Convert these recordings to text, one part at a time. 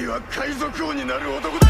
は海賊王になる男だ。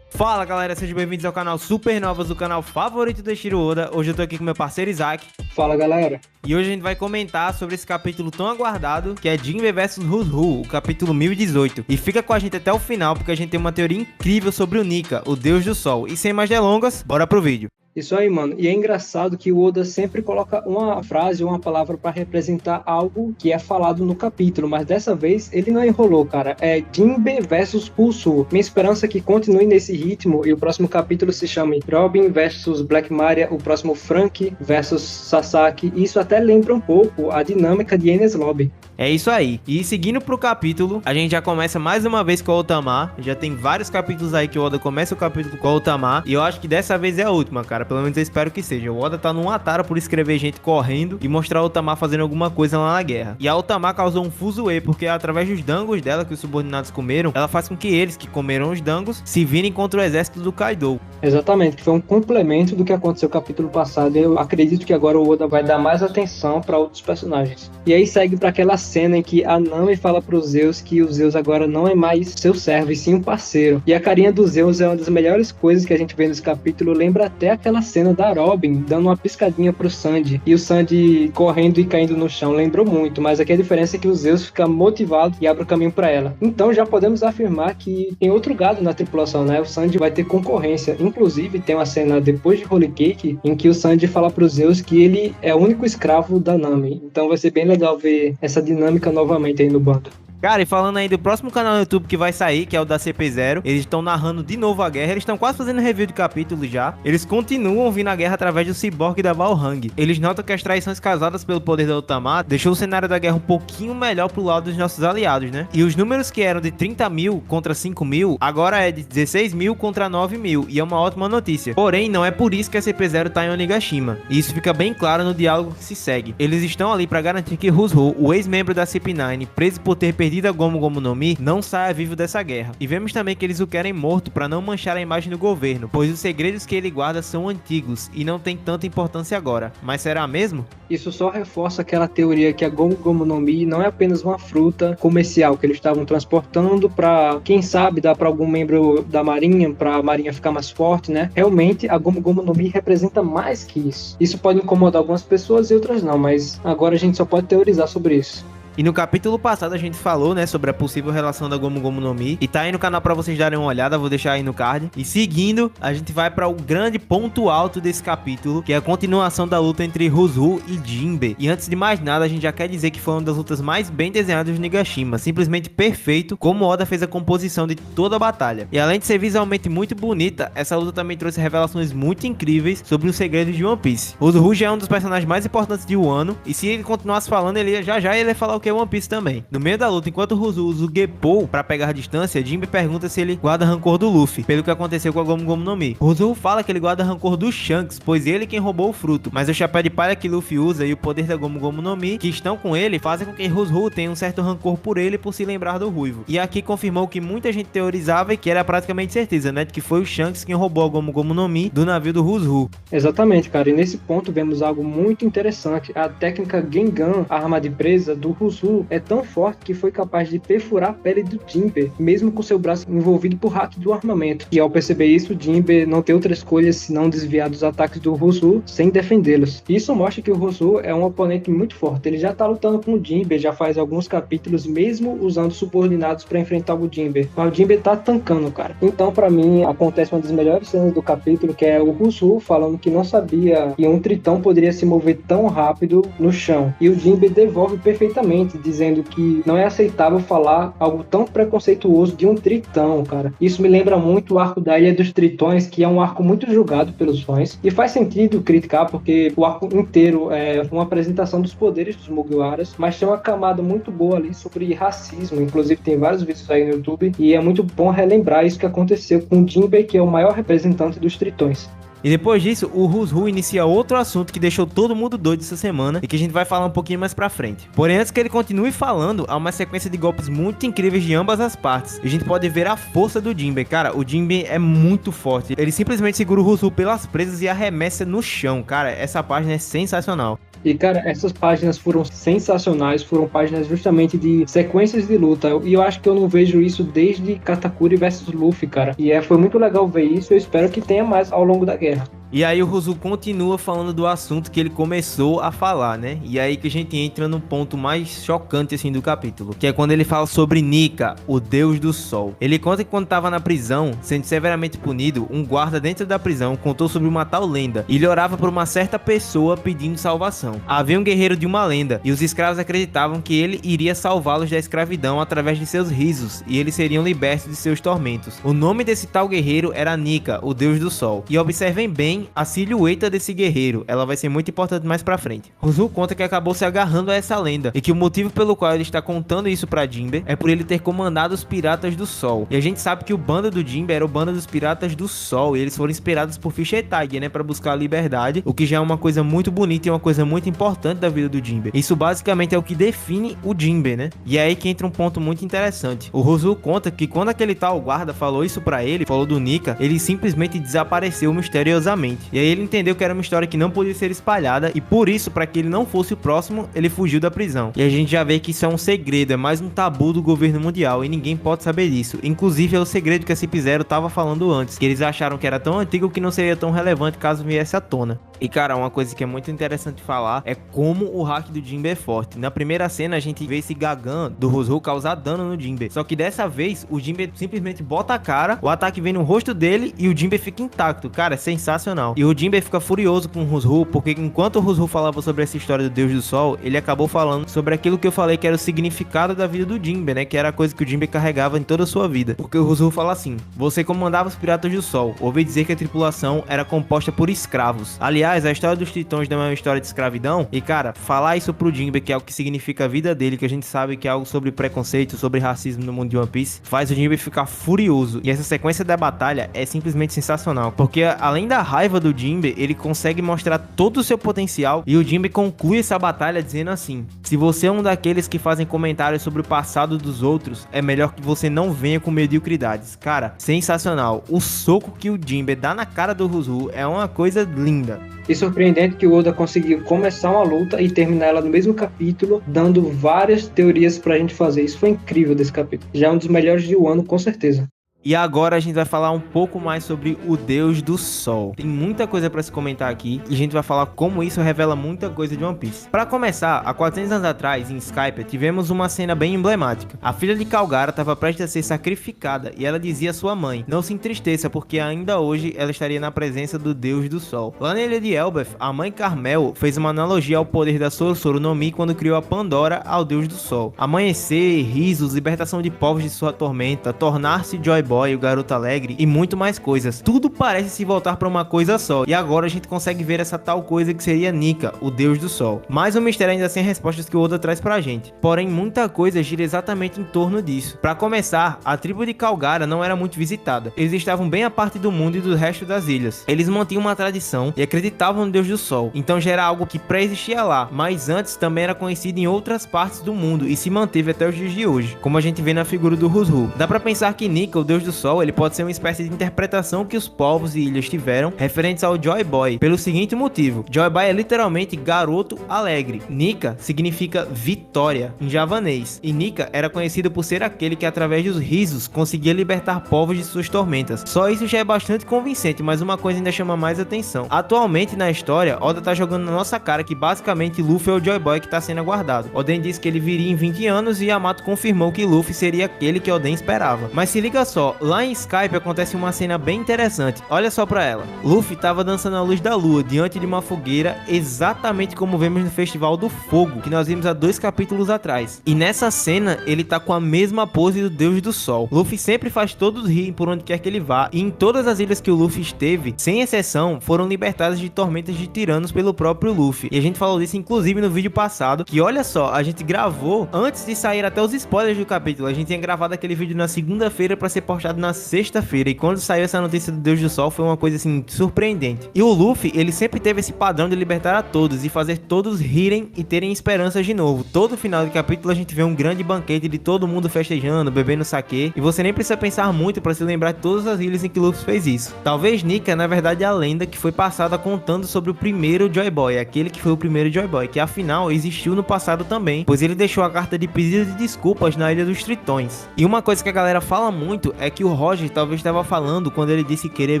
Fala galera, sejam bem-vindos ao canal Supernovas, o canal favorito do Eiichiro Oda. Hoje eu tô aqui com meu parceiro Isaac. Fala galera. E hoje a gente vai comentar sobre esse capítulo tão aguardado, que é Jinbe vs Who's-Who, o capítulo 1018. E fica com a gente até o final, porque a gente tem uma teoria incrível sobre o Nika, o Deus do Sol. E sem mais delongas, bora pro vídeo. Isso aí, mano. E é engraçado que o Oda sempre coloca uma frase ou uma palavra pra representar algo que é falado no capítulo, mas dessa vez ele não enrolou, cara. É Jinbe versus Who's-Who. Minha esperança é que continue nesse ritmo e o próximo capítulo se chame Robin versus Black Maria, o próximo Franky versus Sasaki. Isso até lembra um pouco a dinâmica de Enies Lobby. É isso aí. E seguindo pro capítulo, a gente já começa mais uma vez com o Otama. Já tem vários capítulos aí que o Oda começa o capítulo com o Otama. E eu acho que dessa vez é a última, cara. Pelo menos eu espero que seja. O Oda tá num atara por escrever gente correndo e mostrar o Otama fazendo alguma coisa lá na guerra. E a Otama causou um fuzuê, porque através dos dangos dela que os subordinados comeram, ela faz com que eles, que comeram os dangos, se virem contra o exército do Kaido. Exatamente, que foi um complemento do que aconteceu no capítulo passado. Eu acredito que agora o Oda vai dar mais atenção para outros personagens. E aí segue para aquela cena em que a Nami fala pro Zeus que o Zeus agora não é mais seu servo, e sim um parceiro. E a carinha do Zeus é uma das melhores coisas que a gente vê nesse capítulo. Lembra até aquela cena da Robin dando uma piscadinha pro Sandy, e o Sandy correndo e caindo no chão. Lembrou muito, mas aqui a diferença é que o Zeus fica motivado e abre o caminho para ela. Então já podemos afirmar que tem outro gado na tripulação, né? O Sandy vai ter concorrência. Inclusive tem uma cena depois de Holy Cake em que o Sandy fala pro Zeus que ele é o único escravo da Nami. Então vai ser bem legal ver essa dinâmica novamente aí no bando. Cara, e falando aí do próximo canal no YouTube que vai sair, que é o da CP0, eles estão narrando de novo a guerra, eles estão quase fazendo review de capítulo já. Eles continuam vindo a guerra através do Cyborg e da Balrang. Eles notam que as traições causadas pelo poder da Otama deixou o cenário da guerra um pouquinho melhor pro lado dos nossos aliados, né? E os números que eram de 30 mil contra 5 mil, agora é de 16 mil contra 9 mil, e é uma ótima notícia. Porém, não é por isso que a CP0 tá em Onigashima, e isso fica bem claro no diálogo que se segue. Eles estão ali pra garantir que Who's-Who, o ex-membro da CP9, preso por ter perdido a Gomu Gomu no Mi, não saia vivo dessa guerra. E vemos também que eles o querem morto para não manchar a imagem do governo, pois os segredos que ele guarda são antigos e não tem tanta importância agora. Mas será mesmo? Isso só reforça aquela teoria que a Gomu Gomu no Mi não é apenas uma fruta comercial que eles estavam transportando para, quem sabe, dar para algum membro da marinha, para a marinha ficar mais forte, né? Realmente a Gomu Gomu no Mi representa mais que isso. Isso pode incomodar algumas pessoas e outras não, mas agora a gente só pode teorizar sobre isso. E no capítulo passado a gente falou, né, sobre a possível relação da Gomu Gomu no Mi. E tá aí no canal pra vocês darem uma olhada, vou deixar aí no card. E seguindo, a gente vai para o grande ponto alto desse capítulo, que é a continuação da luta entre Who's-Who e Jinbe. E antes de mais nada, a gente já quer dizer que foi uma das lutas mais bem desenhadas de Onigashima. Simplesmente perfeito, como Oda fez a composição de toda a batalha. E além de ser visualmente muito bonita, essa luta também trouxe revelações muito incríveis sobre os segredos de One Piece. Who's-Who já é um dos personagens mais importantes de Wano, e se ele continuasse falando, ele já ia falar o que é One Piece também. No meio da luta, enquanto Who's-Who usa o Geppou pra pegar a distância, Jinbe pergunta se ele guarda rancor do Luffy, pelo que aconteceu com a Gomu Gomu no Mi. Who's-Who fala que ele guarda rancor do Shanks, pois ele quem roubou o fruto, mas o chapéu de palha que Luffy usa e o poder da Gomu Gomu no Mi, que estão com ele, fazem com que Who's-Who tenha um certo rancor por ele por se lembrar do Ruivo. E aqui confirmou que muita gente teorizava e que era praticamente certeza, né, de que foi o Shanks quem roubou a Gomu Gomu no Mi do navio do Who's-Who. Exatamente, cara, e nesse ponto vemos algo muito interessante. A técnica Gengan, a arma de presa do Who's-Who, é tão forte que foi capaz de perfurar a pele do Jinbe, mesmo com seu braço envolvido por hack do armamento. E ao perceber isso, Jinbe não tem outra escolha senão desviar dos ataques do Who's-Who sem defendê-los. Isso mostra que o Who's-Who é um oponente muito forte. Ele já tá lutando com o Jinbe já faz alguns capítulos, mesmo usando subordinados para enfrentar o Jinbe. Mas o Jinbe tá tancando, cara. Então, para mim, acontece uma das melhores cenas do capítulo, que é o Who's-Who falando que não sabia que um tritão poderia se mover tão rápido no chão. E o Jinbe devolve perfeitamente, dizendo que não é aceitável falar algo tão preconceituoso de um tritão, cara. Isso me lembra muito o arco da Ilha dos Tritões, que é um arco muito julgado pelos fãs, e faz sentido criticar porque o arco inteiro é uma apresentação dos poderes dos Mugiwaras, mas tem uma camada muito boa ali sobre racismo. Inclusive tem vários vídeos aí no YouTube, e é muito bom relembrar isso que aconteceu com o Jinbe, que é o maior representante dos tritões. E depois disso, o Hushu inicia outro assunto que deixou todo mundo doido essa semana e que a gente vai falar um pouquinho mais pra frente. Porém, antes que ele continue falando, há uma sequência de golpes muito incríveis de ambas as partes. E a gente pode ver a força do Jinbe. Cara, o Jinbe é muito forte. Ele simplesmente segura o Hushu pelas presas e arremessa no chão. Cara, essa página é sensacional. E, cara, essas páginas foram sensacionais, foram páginas justamente de sequências de luta, e eu acho que eu não vejo isso desde Katakuri vs Luffy, cara. E foi muito legal ver isso, eu espero que tenha mais ao longo da guerra. E aí o Hushu continua falando do assunto que ele começou a falar, né? E aí que a gente entra no ponto mais chocante, assim, do capítulo, que é quando ele fala sobre Nika, o deus do sol. Ele conta que quando estava na prisão, sendo severamente punido, um guarda dentro da prisão contou sobre uma tal lenda. E ele orava por uma certa pessoa pedindo salvação. Havia um guerreiro de uma lenda, e os escravos acreditavam que ele iria salvá-los da escravidão através de seus risos, e eles seriam libertos de seus tormentos. O nome desse tal guerreiro era Nika, o deus do sol. E observem bem a silhueta desse guerreiro, ela vai ser muito importante mais pra frente. Hushu conta que acabou se agarrando a essa lenda, e que o motivo pelo qual ele está contando isso pra Jinbe é por ele ter comandado os Piratas do Sol. E a gente sabe que o bando do Jinbe era o bando dos Piratas do Sol, e eles foram inspirados por Fish Tag, né, pra buscar a liberdade, o que já é uma coisa muito bonita e uma coisa muito importante da vida do Jinbe. Isso basicamente é o que define o Jinbe, né? E é aí que entra um ponto muito interessante. O Hushu conta que quando aquele tal guarda falou isso pra ele, falou do Nika, ele simplesmente desapareceu misteriosamente. E aí ele entendeu que era uma história que não podia ser espalhada, e por isso, para que ele não fosse o próximo, ele fugiu da prisão. E a gente já vê que isso é um segredo, é mais um tabu do governo mundial, e ninguém pode saber disso. Inclusive é o segredo que a CP0 tava falando antes, que eles acharam que era tão antigo que não seria tão relevante caso viesse à tona. E cara, uma coisa que é muito interessante falar é como o hack do Jinbe é forte. Na primeira cena a gente vê esse Gagan do Hushu causar dano no Jinbe, só que dessa vez o Jinbe simplesmente bota a cara, o ataque vem no rosto dele e o Jinbe fica intacto. Cara, é sensacional. E o Jinbe fica furioso com o Hushu, porque enquanto o Hushu falava sobre essa história do Deus do Sol, ele acabou falando sobre aquilo que eu falei que era o significado da vida do Jinbe, né? Que era a coisa que o Jinbe carregava em toda a sua vida. Porque o Hushu fala assim: você comandava os Piratas do Sol. Ouvi dizer que a tripulação era composta por escravos. Aliás, a história dos Tritões não é uma história de escravidão. E cara, falar isso pro Jinbe, que é o que significa a vida dele, que a gente sabe que é algo sobre preconceito, sobre racismo no mundo de One Piece, faz o Jinbe ficar furioso. E essa sequência da batalha é simplesmente sensacional, porque além da raiva do Jinbe, ele consegue mostrar todo o seu potencial, e o Jinbe conclui essa batalha dizendo assim: se você é um daqueles que fazem comentários sobre o passado dos outros, é melhor que você não venha com mediocridades. Cara, sensacional. O soco que o Jinbe dá na cara do Hushu é uma coisa linda. E surpreendente que o Oda conseguiu começar uma luta e terminar ela no mesmo capítulo, dando várias teorias pra gente fazer. Isso foi incrível desse capítulo. Já é um dos melhores de Wano, com certeza. E agora a gente vai falar um pouco mais sobre o Deus do Sol. Tem muita coisa pra se comentar aqui, e a gente vai falar como isso revela muita coisa de One Piece. Pra começar, há 400 anos atrás, em Skype, tivemos uma cena bem emblemática. A filha de Kalgara estava prestes a ser sacrificada, e ela dizia à sua mãe: não se entristeça, porque ainda hoje ela estaria na presença do Deus do Sol. Lá na ilha de Elbaf, a mãe Carmel fez uma analogia ao poder da Sorosoro no Mi quando criou a Pandora ao Deus do Sol. Amanhecer, risos, libertação de povos de sua tormenta, tornar-se Joy Boy, o garoto alegre e muito mais coisas. Tudo parece se voltar para uma coisa só, e agora a gente consegue ver essa tal coisa que seria Nika, o Deus do Sol. Mais um mistério ainda sem respostas que o Oda traz pra gente. Porém, muita coisa gira exatamente em torno disso. Para começar, a tribo de Kalgara não era muito visitada. Eles estavam bem à parte do mundo e do resto das ilhas. Eles mantinham uma tradição e acreditavam no Deus do Sol, então já era algo que pré-existia lá, mas antes também era conhecido em outras partes do mundo e se manteve até os dias de hoje, como a gente vê na figura do Hushu. Dá pra pensar que Nika, o Deus do Sol, ele pode ser uma espécie de interpretação que os povos e ilhas tiveram referentes ao Joy Boy, pelo seguinte motivo: Joy Boy é literalmente garoto alegre. Nika significa vitória em javanês, e Nika era conhecido por ser aquele que através dos risos conseguia libertar povos de suas tormentas. Só isso já é bastante convincente, mas uma coisa ainda chama mais atenção. Atualmente na história, Oda tá jogando na nossa cara que basicamente Luffy é o Joy Boy que tá sendo aguardado. Oden disse que ele viria em 20 anos e Yamato confirmou que Luffy seria aquele que Oden esperava. Mas se liga só, lá em Skype acontece uma cena bem interessante. Olha só pra ela. Luffy tava dançando à luz da lua, diante de uma fogueira, exatamente como vemos no Festival do Fogo, que nós vimos há 2 capítulos atrás. E nessa cena, ele tá com a mesma pose do Deus do Sol. Luffy sempre faz todos rirem por onde quer que ele vá, e em todas as ilhas que o Luffy esteve, sem exceção, foram libertadas de tormentas de tiranos pelo próprio Luffy. E a gente falou disso inclusive no vídeo passado, que olha só, a gente gravou antes de sair até os spoilers do capítulo. A gente tinha gravado aquele vídeo na segunda-feira pra ser postado na sexta-feira, e quando saiu essa notícia do Deus do Sol foi uma coisa assim surpreendente. E o Luffy, ele sempre teve esse padrão de libertar a todos e fazer todos rirem e terem esperanças de novo. Todo final de capítulo a gente vê um grande banquete de todo mundo festejando, bebendo saquê, e você nem precisa pensar muito para se lembrar de todas as ilhas em que Luffy fez isso. Talvez Nika, na verdade, é a lenda que foi passada contando sobre o primeiro Joy Boy, aquele que foi o primeiro Joy Boy, que afinal existiu no passado também, pois ele deixou a carta de pedido de desculpas na Ilha dos Tritões. E uma coisa que a galera fala muito é que o Roger talvez estava falando, quando ele disse querer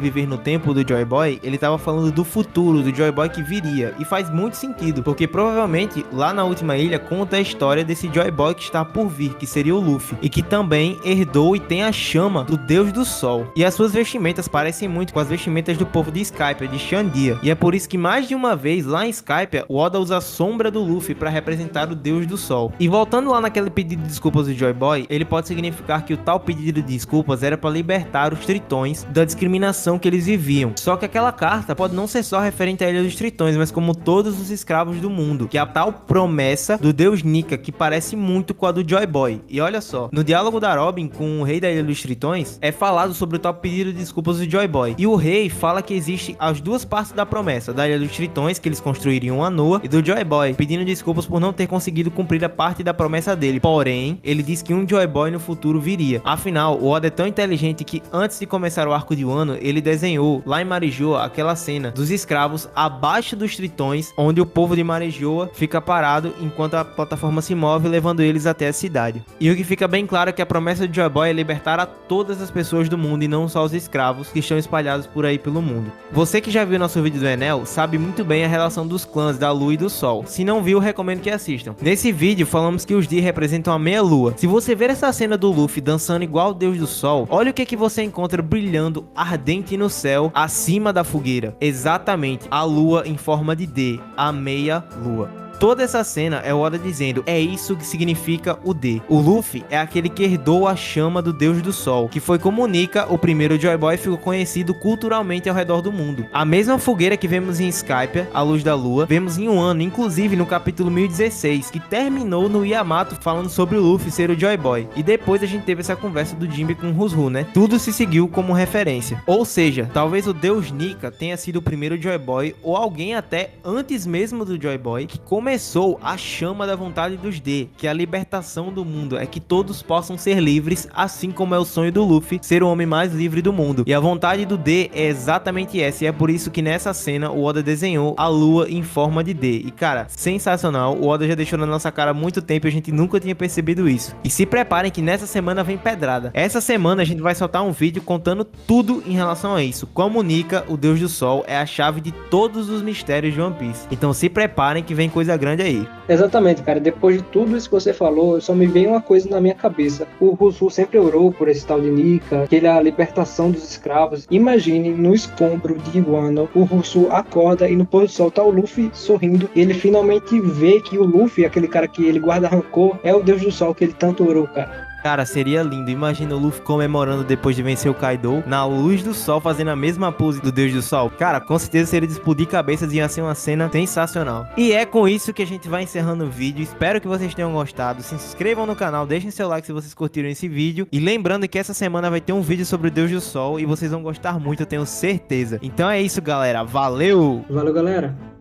viver no tempo do Joy Boy, ele estava falando do futuro, do Joy Boy que viria, e faz muito sentido, porque provavelmente lá na última ilha conta a história desse Joy Boy que está por vir, que seria o Luffy, e que também herdou e tem a chama do Deus do Sol. E as suas vestimentas parecem muito com as vestimentas do povo de Skypiea, de Xandia, e é por isso que mais de uma vez lá em Skypiea, o Oda usa a sombra do Luffy para representar o Deus do Sol. E voltando lá naquele pedido de desculpas do Joy Boy, ele pode significar que o tal pedido de desculpas era para libertar os Tritões da discriminação que eles viviam. Só que aquela carta pode não ser só referente à Ilha dos Tritões, mas como todos os escravos do mundo, que é a tal promessa do Deus Nika, que parece muito com a do Joy Boy. E olha só, no diálogo da Robin com o rei da Ilha dos Tritões, é falado sobre o tal pedido de desculpas do Joy Boy. E o rei fala que existe as duas partes da promessa, da Ilha dos Tritões, que eles construiriam a Noa, e do Joy Boy, pedindo desculpas por não ter conseguido cumprir a parte da promessa dele. Porém, ele diz que um Joy Boy no futuro viria. Afinal, o Oda é tão inteligente que antes de começar o arco de Wano, ele desenhou lá em Marijoa aquela cena dos escravos abaixo dos Tritões, onde o povo de Marijoa fica parado enquanto a plataforma se move, levando eles até a cidade. E o que fica bem claro é que a promessa de Joy Boy é libertar a todas as pessoas do mundo e não só os escravos que estão espalhados por aí pelo mundo. Você que já viu nosso vídeo do Enel sabe muito bem a relação dos clãs da Lua e do Sol. Se não viu, recomendo que assistam. Nesse vídeo falamos que os D representam a meia lua. Se você ver essa cena do Luffy dançando igual o Deus do Sol, olha o que você encontra brilhando ardente no céu acima da fogueira. Exatamente, a lua em forma de D, a meia lua. Toda essa cena é o Oda dizendo, é isso que significa o D. O Luffy é aquele que herdou a chama do Deus do Sol, que foi como Nika, o primeiro Joy Boy, ficou conhecido culturalmente ao redor do mundo. A mesma fogueira que vemos em Skypiea, a luz da lua, vemos em Wano, inclusive no capítulo 1016, que terminou no Yamato falando sobre o Luffy ser o Joy Boy. E depois a gente teve essa conversa do Jinbe com o Rouzou, né? Tudo se seguiu como referência. Ou seja, talvez o Deus Nika tenha sido o primeiro Joy Boy, ou alguém até antes mesmo do Joy Boy, que começou a chama da vontade dos D, que é a libertação do mundo, é que todos possam ser livres, assim como é o sonho do Luffy, ser o homem mais livre do mundo. E a vontade do D é exatamente essa, e é por isso que nessa cena o Oda desenhou a lua em forma de D. E cara, sensacional, o Oda já deixou na nossa cara há muito tempo e a gente nunca tinha percebido isso. E se preparem que nessa semana vem pedrada. Essa semana a gente vai soltar um vídeo contando tudo em relação a isso. Como Nika, o Deus do Sol, é a chave de todos os mistérios de One Piece. Então se preparem que vem coisa grande aí. Exatamente, cara. Depois de tudo isso que você falou, só me veio uma coisa na minha cabeça. O Rouzou sempre orou por esse tal de Nika, que ele é a libertação dos escravos. Imagine, no escombro de Wano, o Rouzou acorda e no pôr do sol tá o Luffy sorrindo. E ele finalmente vê que o Luffy, aquele cara que ele guarda rancor, é o Deus do Sol que ele tanto orou, cara. Cara, seria lindo. Imagina o Luffy comemorando depois de vencer o Kaido na luz do sol, fazendo a mesma pose do Deus do Sol. Cara, com certeza seria de explodir cabeças e ia ser uma cena sensacional. E é com isso que a gente vai encerrando o vídeo. Espero que vocês tenham gostado. Se inscrevam no canal, deixem seu like se vocês curtiram esse vídeo. E lembrando que essa semana vai ter um vídeo sobre o Deus do Sol e vocês vão gostar muito, eu tenho certeza. Então é isso, galera. Valeu! Valeu, galera.